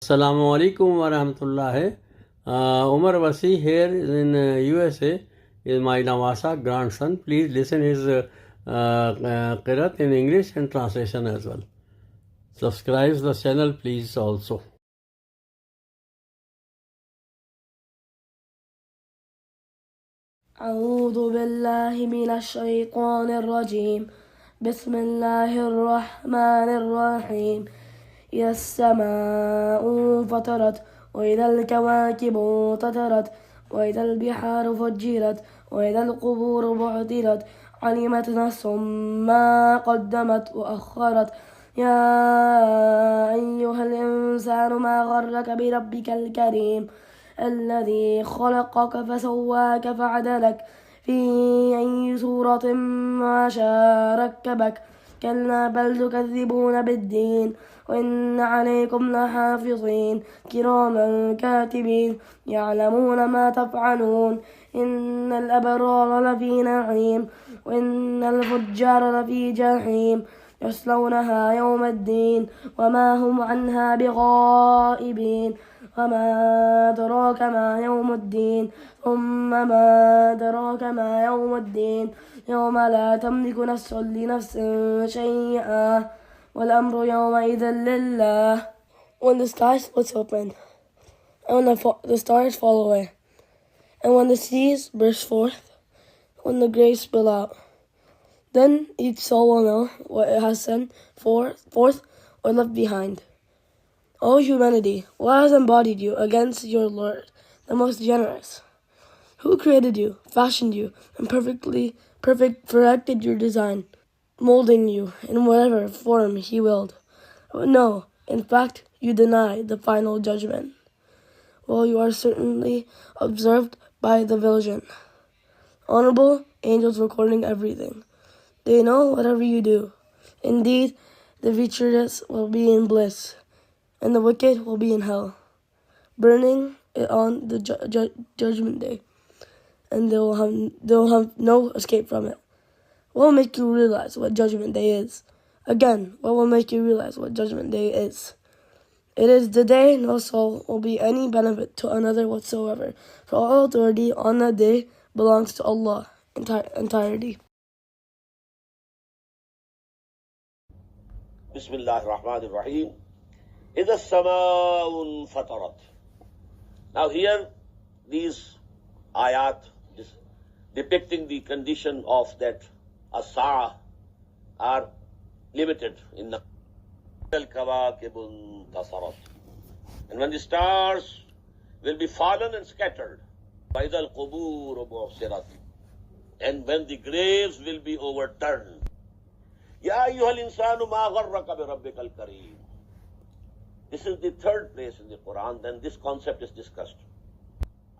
Assalamu alaikum wa rahmatullahi. Umar Wasi here in USA is my Nawasa grandson. Please listen his Qirat in English and translation as well. Subscribe the channel please also. أعوذ بالله من الشيطان الرجيم بسم الله الرحمن الرحيم إذا السماء انفطرت وإذا الكواكب انتثرت وإذا البحار فجرت وإذا القبور بعثرت علمت نفس ما قدمت وأخرت يا أيها الإنسان ما غرك بربك الكريم الذي خلقك فسواك فعدلك في أي صورة ما شاء ركبك كلا بل تكذبون بالدين وإن عليكم لحافظين كراما كاتبين يعلمون ما تفعلون إن الأبرار لفي نعيم وإن الفجار لفي جحيم يصلونها يوم الدين وما هم عنها بغائبين وما أدراك ما يوم الدين ثم ما أدراك ما يوم الدين يوم لا تملك نفس لنفس شيئا والأمر يومئذ لله. When the sky splits open and when the stars fall away and when the seas burst forth, when the graves spill out, then each soul will know what it has sent forth or left behind. O humanity, what has embodied you against your Lord, the most generous? Who created you, fashioned you, and perfected your design, molding you in whatever form He willed? But no, in fact, you deny the final judgment. Well, you are certainly observed by the vision. Honorable angels recording everything. They know whatever you do. Indeed, the virtuous will be in bliss, and the wicked will be in hell, burning on the judgment day, and they will have no escape from it. What will make you realize what judgment day is? Again, what will make you realize what judgment day is? It is the day no soul will be any benefit to another whatsoever, for all authority on that day belongs to Allah entirety. Bismillah ar-Rahman ar-Rahim. إِذَا السَّمَاءُ انْفَطَرَتْ. Now here, these ayat depicting the condition of that as-sa'a are limited in the الْكَوَاكِبُ انْتَصَرَتْ. And when the stars will be fallen and scattered, وَإِذَا الْقُبُورُ بُعْثِرَتْ. And when the graves will be overturned. يَا أَيُّهَا الْإِنسَانُ مَا غَرَّكَ بِرَبِّكَ الْكَرِيمِ. This is the third place in the Quran, then this concept is discussed.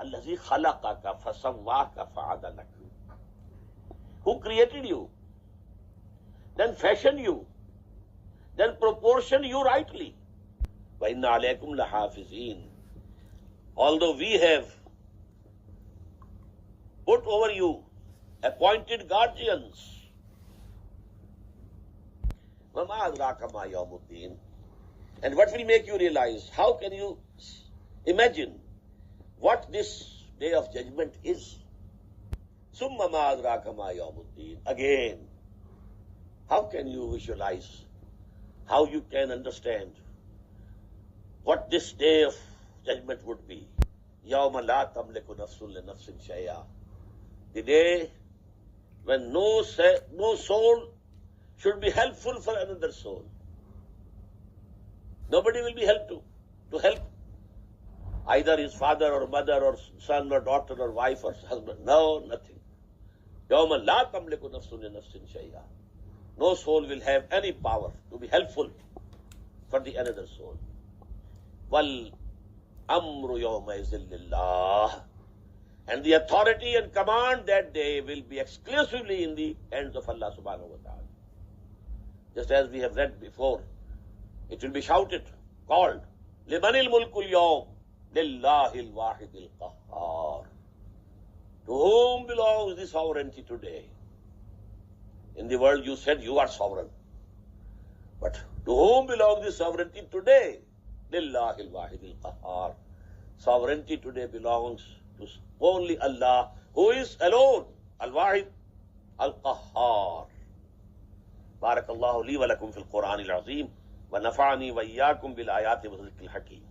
الَّذِي خَلَقَكَ فَسَوَّاكَ فَعَدَلَكَ. Who created you, then fashioned you, then proportioned you rightly. وَإِنَّ عَلَيْكُمْ لَحَافِظِينَ. Although we have put over you appointed guardians. وَمَا أَدْرَاكَ مَا يَوْمُ الدِّينِ. And what will make you realize? How can you imagine what this day of judgment is? ثُمَّ مَا أَدْرَاكَ مَا يَوْمُ الدِّينِ. Again, how can you visualize? How you can understand what this day of judgment would be? يَوْمَ لَا تَمْلِكُ نَفْسٌ لِنَفْسٍ شَيْئًا. The day when no soul should be helpful for another soul. Nobody will be helped to help either his father or mother or son or daughter or wife or husband. No, nothing. يَوْمَ لَا تَمْلِكُ نَفْسٌ لِنَفْسٍ شَيْئًا. No soul will have any power to be helpful for the another soul. وَالْأَمْرُ يَوْمَئِذٍ لِلَّهِ. And the authority and command that day will be exclusively in the hands of Allah subhanahu wa ta'ala. Just as we have read before, it will be shouted, called, لِمَنِ الْمُلْكُ الْيَوْمِ لِلَّهِ الْوَاحِدِ الْقَهَّارِ. To whom belongs the sovereignty today? In the world you said you are sovereign. But to whom belongs the sovereignty today? Lillahil wahidil qahhar. Sovereignty today belongs to only Allah, who is alone, al-wahid, al-qahhar. Barakallahu li wa lakum fil Qur'anil azim wa nafa'ani wa iyyakum bil ayati wa dhikril hakim.